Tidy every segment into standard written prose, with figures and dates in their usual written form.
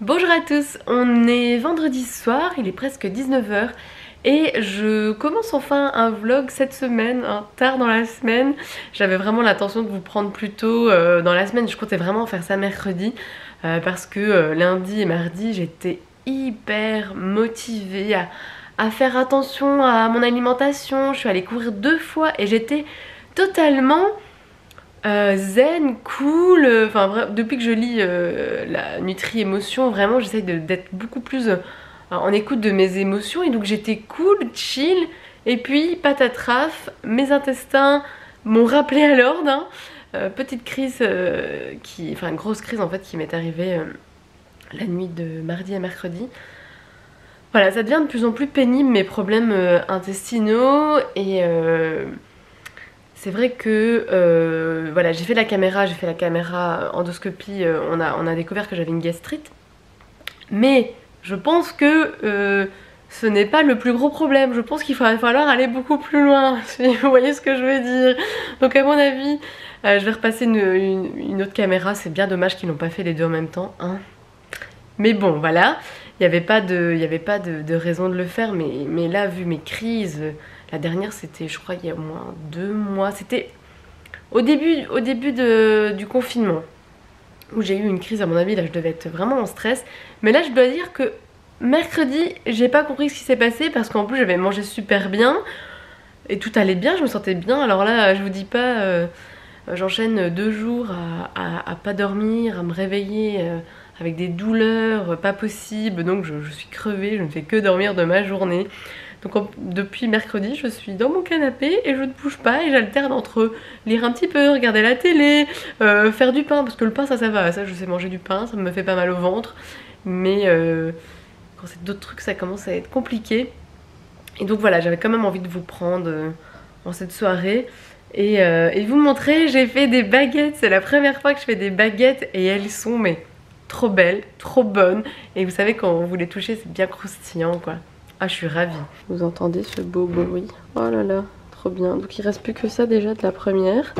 Bonjour à tous, on est vendredi soir, il est presque 19 h et je commence enfin un vlog cette semaine, tard dans la semaine. J'avais vraiment l'intention de vous prendre plus tôt dans la semaine, je comptais vraiment faire ça mercredi parce que lundi et mardi j'étais hyper motivée à faire attention à mon alimentation. Je suis allée courir 2 fois et j'étais totalement zen, cool, enfin depuis que je lis la Nutri-Émotion, vraiment j'essaye d'être beaucoup plus en écoute de mes émotions, et donc j'étais cool, chill, et puis patatraf, mes intestins m'ont rappelé à l'ordre, hein. Petite crise enfin grosse crise en fait qui m'est arrivée la nuit de mardi à mercredi. Voilà, ça devient de plus en plus pénible mes problèmes intestinaux, et c'est vrai que voilà, j'ai fait la caméra endoscopie, on a découvert que j'avais une gastrite. Mais je pense que ce n'est pas le plus gros problème. Je pense qu'il va falloir aller beaucoup plus loin, si vous voyez ce que je veux dire. Donc à mon avis, je vais repasser une autre caméra. C'est bien dommage qu'ils n'ont pas fait les deux en même temps, hein. Mais bon, voilà, il n'y avait pas de raison de le faire. Mais là, vu mes crises... La dernière c'était, je crois, il y a au moins 2 mois. C'était au début du confinement où j'ai eu une crise. À mon avis, là je devais être vraiment en stress. Mais là je dois dire que mercredi, j'ai pas compris ce qui s'est passé, parce qu'en plus j'avais mangé super bien et tout allait bien, je me sentais bien. Alors là, je vous dis pas, j'enchaîne 2 jours à pas dormir, à me réveiller avec des douleurs pas possibles. Donc je suis crevée, je ne fais que dormir de ma journée. Donc depuis mercredi, je suis dans mon canapé et je ne bouge pas, et j'alterne entre lire un petit peu, regarder la télé, faire du pain, parce que le pain ça va, ça je sais manger du pain, ça me fait pas mal au ventre. Mais quand c'est d'autres trucs, ça commence à être compliqué. Et donc voilà, j'avais quand même envie de vous prendre en cette soirée et vous montrer. J'ai fait des baguettes, c'est la première fois que je fais des baguettes et elles sont mais trop belles, trop bonnes. Et vous savez, quand vous les touchez, c'est bien croustillant quoi. Ah, je suis ravie. Vous entendez ce beau bruit? Oh là là, trop bien. Donc il reste plus que ça déjà de la première.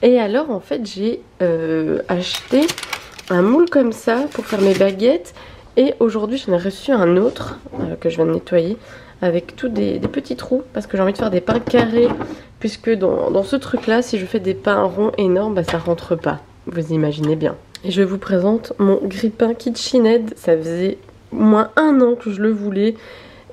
Et alors en fait j'ai acheté un moule comme ça pour faire mes baguettes. Et aujourd'hui j'en ai reçu un autre que je viens de nettoyer, avec tous des petits trous, parce que j'ai envie de faire des pains carrés. Puisque dans ce truc là, si je fais des pains ronds énormes, bah ça rentre pas. Vous imaginez bien. Et je vous présente mon grille-pain KitchenAid. Ça faisait au moins 1 an que je le voulais.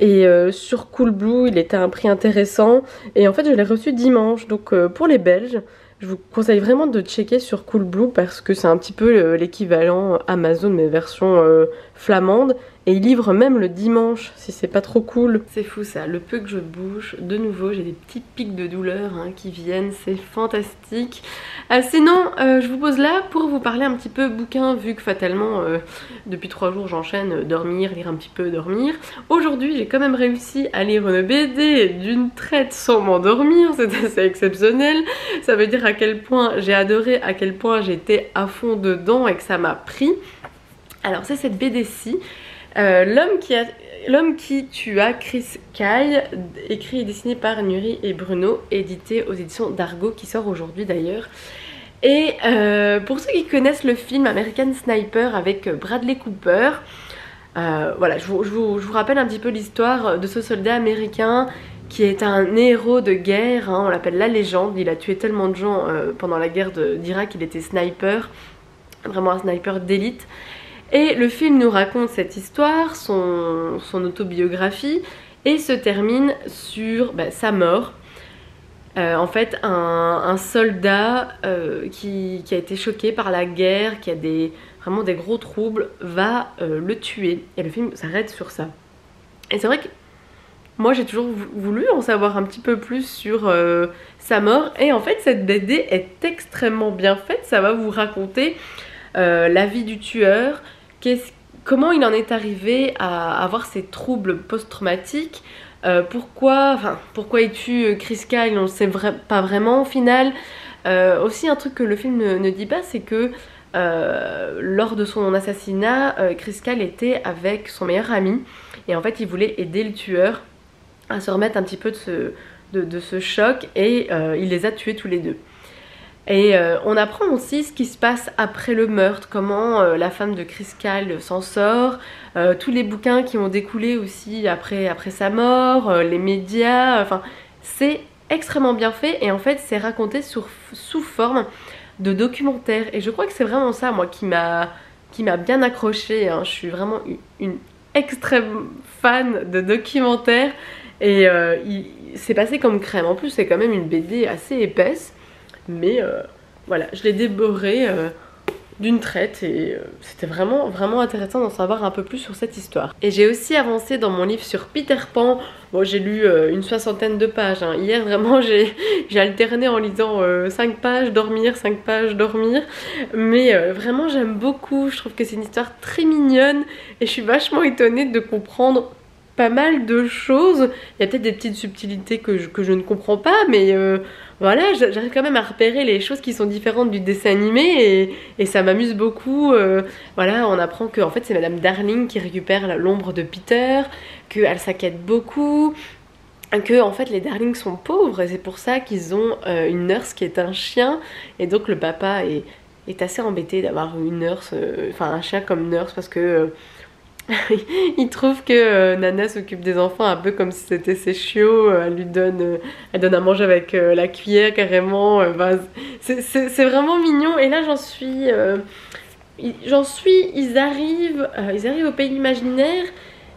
Et sur Coolblue, il était à un prix intéressant. Et en fait, je l'ai reçu dimanche. Donc pour les Belges, je vous conseille vraiment de checker sur Coolblue, parce que c'est un petit peu l'équivalent Amazon, mais version flamande. Et ils livrent même le dimanche, si c'est pas trop cool. C'est fou ça, le peu que je bouge, de nouveau j'ai des petits pics de douleur qui viennent, c'est fantastique. Sinon, je vous pose là pour vous parler un petit peu bouquin, vu que fatalement, depuis 3 jours j'enchaîne dormir, lire un petit peu, dormir. Aujourd'hui j'ai quand même réussi à lire une BD d'une traite sans m'endormir, c'est assez exceptionnel. Ça veut dire à quel point j'ai adoré, à quel point j'étais à fond dedans et que ça m'a pris. Alors c'est cette BD-ci. L'homme qui tua Chris Kyle, écrit et dessiné par Nuri et Bruno, édité aux éditions d'Argo, qui sort aujourd'hui d'ailleurs. Et pour ceux qui connaissent le film American Sniper avec Bradley Cooper, voilà, je vous rappelle un petit peu l'histoire de ce soldat américain qui est un héros de guerre, on l'appelle la légende. Il a tué tellement de gens pendant la guerre d'Irak, il était sniper, vraiment un sniper d'élite. Et le film nous raconte cette histoire, son autobiographie, et se termine sur sa mort. En fait, un soldat qui a été choqué par la guerre, qui a vraiment des gros troubles, va le tuer. Et le film s'arrête sur ça. Et c'est vrai que moi j'ai toujours voulu en savoir un petit peu plus sur sa mort. Et en fait cette BD est extrêmement bien faite. Ça va vous raconter la vie du tueur, comment il en est arrivé à avoir ces troubles post-traumatiques, pourquoi il tue Chris Kyle, on ne sait pas vraiment au final. Aussi un truc que le film ne dit pas, c'est que lors de son assassinat, Chris Kyle était avec son meilleur ami, et en fait il voulait aider le tueur à se remettre un petit peu de ce choc, et il les a tués tous les deux. Et on apprend aussi ce qui se passe après le meurtre, comment la femme de Chris Kyle s'en sort, tous les bouquins qui ont découlé aussi après sa mort, les médias, enfin c'est extrêmement bien fait et en fait c'est raconté sous forme de documentaire et je crois que c'est vraiment ça moi qui m'a bien accroché, hein. Je suis vraiment une extrême fan de documentaires et c'est passé comme crème. En plus c'est quand même une BD assez épaisse mais voilà, je l'ai dévoré d'une traite et c'était vraiment intéressant d'en savoir un peu plus sur cette histoire. Et j'ai aussi avancé dans mon livre sur Peter Pan. Bon, j'ai lu une 60aine de pages, hein. Hier vraiment j'ai alterné en lisant 5 pages, dormir, 5 pages, dormir. Mais vraiment j'aime beaucoup, je trouve que c'est une histoire très mignonne et je suis vachement étonnée de comprendre pas mal de choses. Il y a peut-être des petites subtilités que je ne comprends pas, mais voilà, j'arrive quand même à repérer les choses qui sont différentes du dessin animé et ça m'amuse beaucoup. Voilà, on apprend que en fait c'est Madame Darling qui récupère l'ombre de Peter, qu'elle s'inquiète beaucoup, que en fait les Darling sont pauvres et c'est pour ça qu'ils ont une nurse qui est un chien et donc le papa est assez embêté d'avoir une nurse, enfin un chien comme nurse parce que il trouve que Nana s'occupe des enfants un peu comme si c'était ses chiots, elle donne à manger avec la cuillère carrément, c'est vraiment mignon et là ils arrivent au pays imaginaire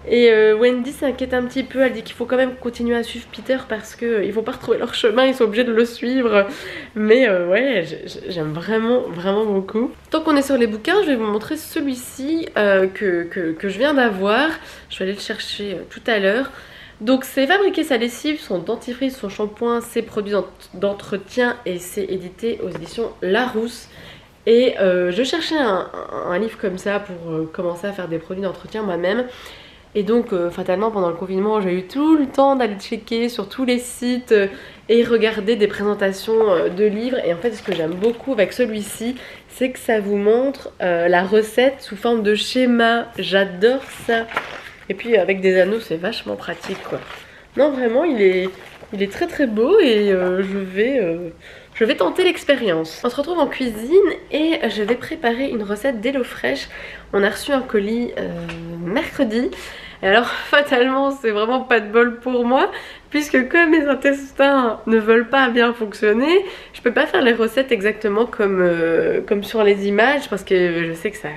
et Wendy s'inquiète un petit peu, elle dit qu'il faut quand même continuer à suivre Peter parce qu'ils vont pas retrouver leur chemin, ils sont obligés de le suivre. Mais ouais, j'aime vraiment beaucoup. Tant qu'on est sur les bouquins, je vais vous montrer celui-ci que je viens d'avoir. Je vais aller le chercher tout à l'heure. Donc c'est fabriquer sa lessive, son dentifrice, son shampoing, ses produits d'entretien et c'est édité aux éditions Larousse. Et je cherchais un livre comme ça pour commencer à faire des produits d'entretien moi-même. Et donc fatalement pendant le confinement j'ai eu tout le temps d'aller checker sur tous les sites et regarder des présentations de livres. Et en fait ce que j'aime beaucoup avec celui-ci c'est que ça vous montre la recette sous forme de schéma. J'adore ça. Et puis avec des anneaux c'est vachement pratique quoi. Non vraiment il est très beau et je vais tenter l'expérience. On se retrouve en cuisine et je vais préparer une recette d'HelloFresh. On a reçu un colis mercredi. Et alors fatalement c'est vraiment pas de bol pour moi puisque comme mes intestins ne veulent pas bien fonctionner, je peux pas faire les recettes exactement comme sur les images parce que je sais que ça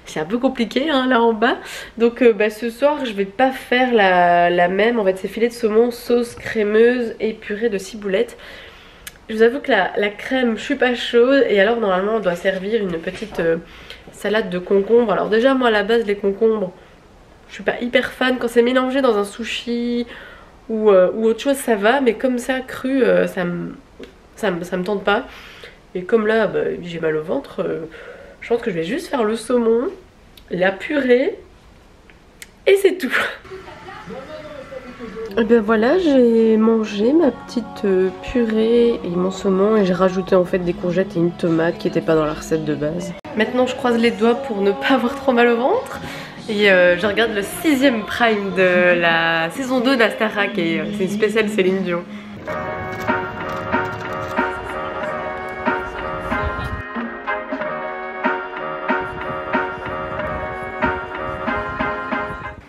c'est un peu compliqué hein, là en bas. Donc ce soir je vais pas faire la même, en fait c'est filet de saumon, sauce crémeuse et purée de ciboulettes. Je vous avoue que la crème, je suis pas chaude et alors normalement on doit servir une petite salade de concombres. Alors déjà moi à la base les concombres, je suis pas hyper fan. Quand c'est mélangé dans un sushi ou autre chose ça va, mais comme ça cru ça me tente pas. Et comme là j'ai mal au ventre, je pense que je vais juste faire le saumon, la purée et c'est tout. Et ben voilà, j'ai mangé ma petite purée et mon saumon et j'ai rajouté en fait des courgettes et une tomate qui n'étaient pas dans la recette de base. Maintenant je croise les doigts pour ne pas avoir trop mal au ventre et je regarde le 6e prime de la saison 2 d'Astarac et c'est une spéciale Céline Dion.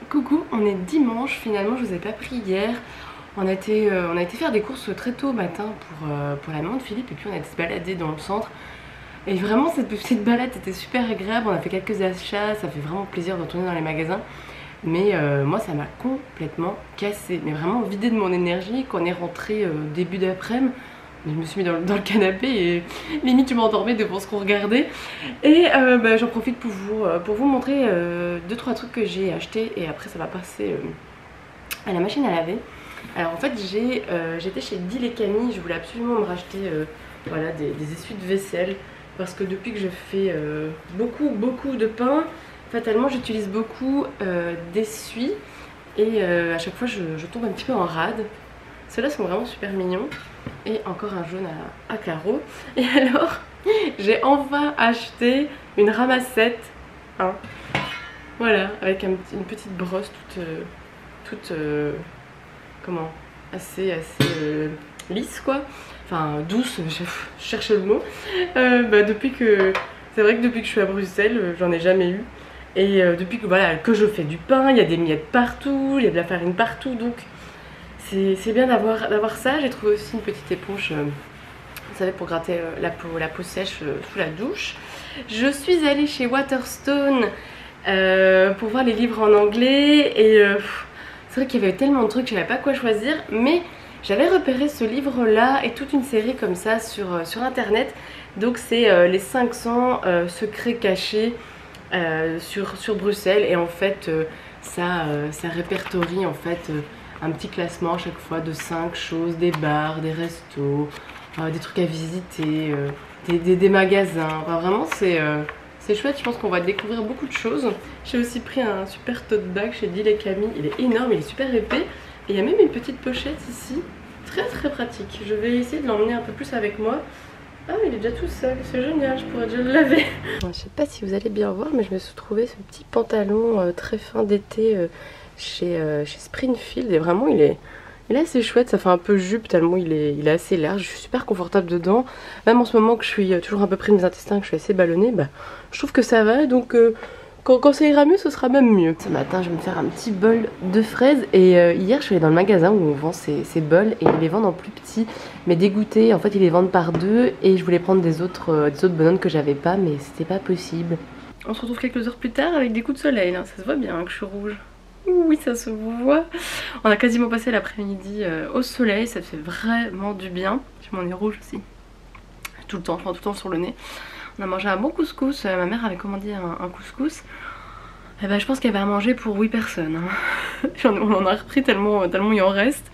Coucou, on est dimanche, finalement je vous ai pas pris hier. On a été faire des courses très tôt au matin pour la maman de Philippe et puis on a été se balader dans le centre. Et vraiment cette petite balade était super agréable, on a fait quelques achats, ça fait vraiment plaisir de retourner dans les magasins. Mais moi ça m'a complètement cassé, mais vraiment vidé de mon énergie. Quand on est rentré début d'après-midi, je me suis mis dans le canapé et limite je m'endormais devant ce qu'on regardait. Et j'en profite pour vous montrer 2-3 trucs que j'ai achetés et après ça va passer à la machine à laver. Alors en fait j'étais chez Deal et Camille, je voulais absolument me racheter voilà, des essuies de vaisselle parce que depuis que je fais beaucoup de pain, fatalement j'utilise beaucoup d'essuie et à chaque fois je tombe un petit peu en rade. Ceux-là sont vraiment super mignons. Et encore un jaune à carreaux. Et alors j'ai enfin acheté une ramassette hein. Voilà, avec une petite brosse toute comment, assez lisse quoi. enfin douce, je cherche le mot, depuis que, c'est vrai que depuis que je suis à Bruxelles, j'en ai jamais eu. Et depuis que, voilà, que je fais du pain, il y a des miettes partout, il y a de la farine partout, donc c'est bien d'avoir ça. J'ai trouvé aussi une petite éponge, vous savez, pour gratter la peau sèche sous la douche. Je suis allée chez Waterstone pour voir les livres en anglais et c'est vrai qu'il y avait tellement de trucs, je savais pas quoi choisir, mais j'avais repéré ce livre là et toute une série comme ça sur internet. Donc c'est les 500 secrets cachés sur Bruxelles, et en fait ça répertorie en fait un petit classement à chaque fois de 5 choses, des bars, des restos, des trucs à visiter, des magasins. Enfin, vraiment c'est chouette, je pense qu'on va découvrir beaucoup de choses. J'ai aussi pris un super tote bag chez Deal & Camille, il est énorme, il est super épais et il y a même une petite pochette ici, très pratique. Je vais essayer de l'emmener un peu plus avec moi. Ah, il est déjà tout seul, c'est génial, je pourrais déjà le laver. Je sais pas si vous allez bien voir, mais je me suis trouvé ce petit pantalon très fin d'été chez Springfield, et vraiment il est assez chouette, ça fait un peu jupe tellement il est assez large, je suis super confortable dedans. Même en ce moment que je suis toujours un peu pris de mes intestins, que je suis assez ballonnée, je trouve que ça va, donc quand ça ira mieux, ce sera même mieux. Ce matin, je vais me faire un petit bol de fraises et hier, je suis allée dans le magasin où on vend ces bols et ils les vendent en plus petits, mais dégoûtés. En fait, ils les vendent par deux et je voulais prendre des autres bonhommes que j'avais pas, mais c'était pas possible. On se retrouve quelques heures plus tard avec des coups de soleil, là. Ça se voit bien hein, que je suis rouge. Oui, ça se voit. On a quasiment passé l'après-midi au soleil, ça fait vraiment du bien. J'ai mon nez rouge aussi. Tout le temps, enfin tout le temps sur le nez. On a mangé un bon couscous, ma mère avait commandé un couscous. Et je pense qu'elle va manger pour 8 personnes. Hein. On en a repris tellement il en reste.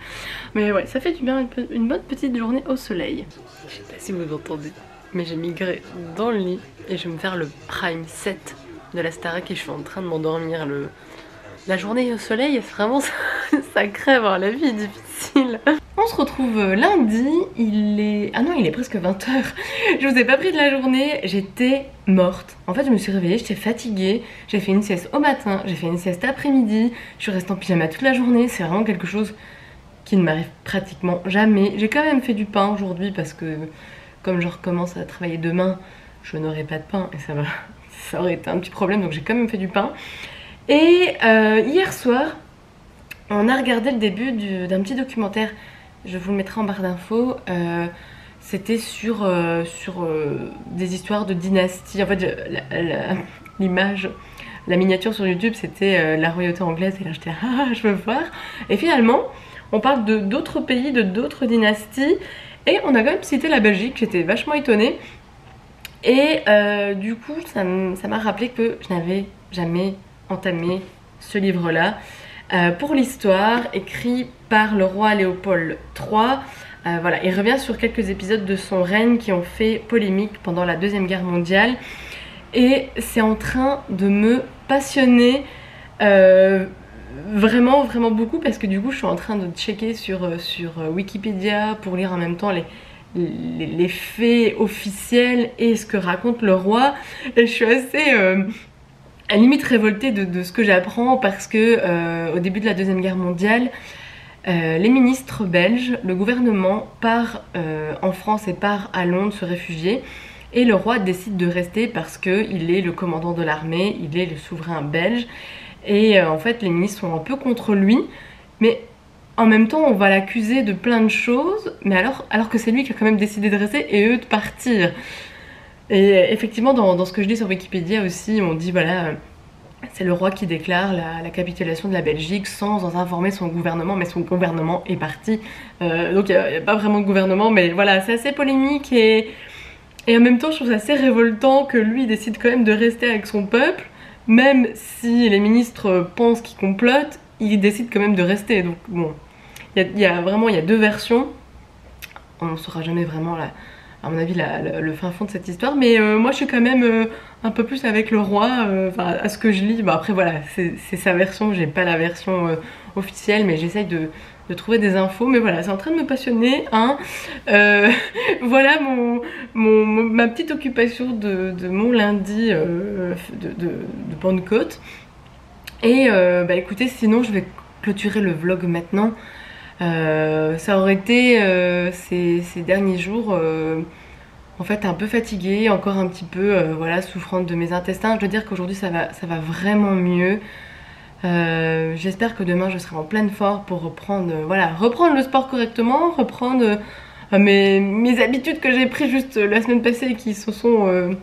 Mais ouais, ça fait du bien, une bonne petite journée au soleil. Je sais pas si vous entendez, mais j'ai migré dans le lit et je vais me faire le prime 7 de la Starac et je suis en train de m'endormir. La journée au soleil, vraiment ça crève, hein, la vie est difficile. On se retrouve lundi, il est presque 20 h. Je vous ai pas pris de la journée, j'étais morte. En fait je me suis réveillée, j'étais fatiguée, j'ai fait une sieste au matin, j'ai fait une sieste après-midi, je suis restée en pyjama toute la journée, c'est vraiment quelque chose qui ne m'arrive pratiquement jamais. J'ai quand même fait du pain aujourd'hui parce que comme je recommence à travailler demain, je n'aurai pas de pain et ça aurait été un petit problème, donc j'ai quand même fait du pain. Et hier soir, on a regardé le début d'un petit documentaire, je vous le mettrai en barre d'infos, c'était sur des histoires de dynastie. En fait, l'image, la miniature sur YouTube, c'était la royauté anglaise, et là j'étais ah, je veux voir. Et finalement, on parle d'autres pays, de d'autres dynasties, et on a quand même cité la Belgique, j'étais vachement étonnée. Et du coup, ça m'a rappelé que je n'avais jamais entamé ce livre-là. Pour l'histoire, écrit par le roi Léopold III. Voilà, il revient sur quelques épisodes de son règne qui ont fait polémique pendant la Deuxième Guerre mondiale. Et c'est en train de me passionner vraiment beaucoup, parce que du coup je suis en train de checker sur Wikipédia pour lire en même temps les faits officiels et ce que raconte le roi. Et je suis assez à la limite révoltée de ce que j'apprends, parce que au début de la Deuxième Guerre mondiale, les ministres belges, le gouvernement part en France et part à Londres se réfugier, et le roi décide de rester parce qu'il est le commandant de l'armée, il est le souverain belge, et en fait les ministres sont un peu contre lui, mais en même temps on va l'accuser de plein de choses, mais alors que c'est lui qui a quand même décidé de rester et eux de partir. Et effectivement dans ce que je lis sur Wikipédia aussi, on dit voilà, c'est le roi qui déclare la capitulation de la Belgique sans en informer son gouvernement, mais son gouvernement est parti. Donc il n'y a pas vraiment de gouvernement, mais voilà, c'est assez polémique, et en même temps je trouve ça assez révoltant que lui décide quand même de rester avec son peuple, même si les ministres pensent qu'ils complotent, il décide quand même de rester. Donc bon, il y a deux versions, on ne saura jamais vraiment à mon avis le fin fond de cette histoire, mais moi je suis quand même un peu plus avec le roi, à ce que je lis. Bon, après voilà, c'est sa version, j'ai pas la version officielle, mais j'essaye de trouver des infos, mais voilà, c'est en train de me passionner, hein. Voilà ma petite occupation de mon lundi de Pentecôte. Et écoutez, sinon je vais clôturer le vlog maintenant. Ça aurait été ces derniers jours en fait un peu fatiguée, encore un petit peu voilà, souffrante de mes intestins. Je dois dire qu'aujourd'hui ça va vraiment mieux. J'espère que demain je serai en pleine forme pour reprendre, voilà, reprendre le sport correctement, reprendre mes habitudes que j'ai prises juste la semaine passée et qui se sont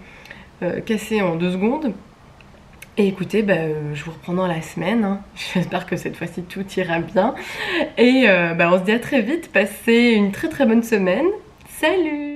cassées en 2 secondes. Et écoutez, je vous reprends dans la semaine, hein. J'espère que cette fois-ci tout ira bien. Et on se dit à très vite, passez une très très bonne semaine. Salut!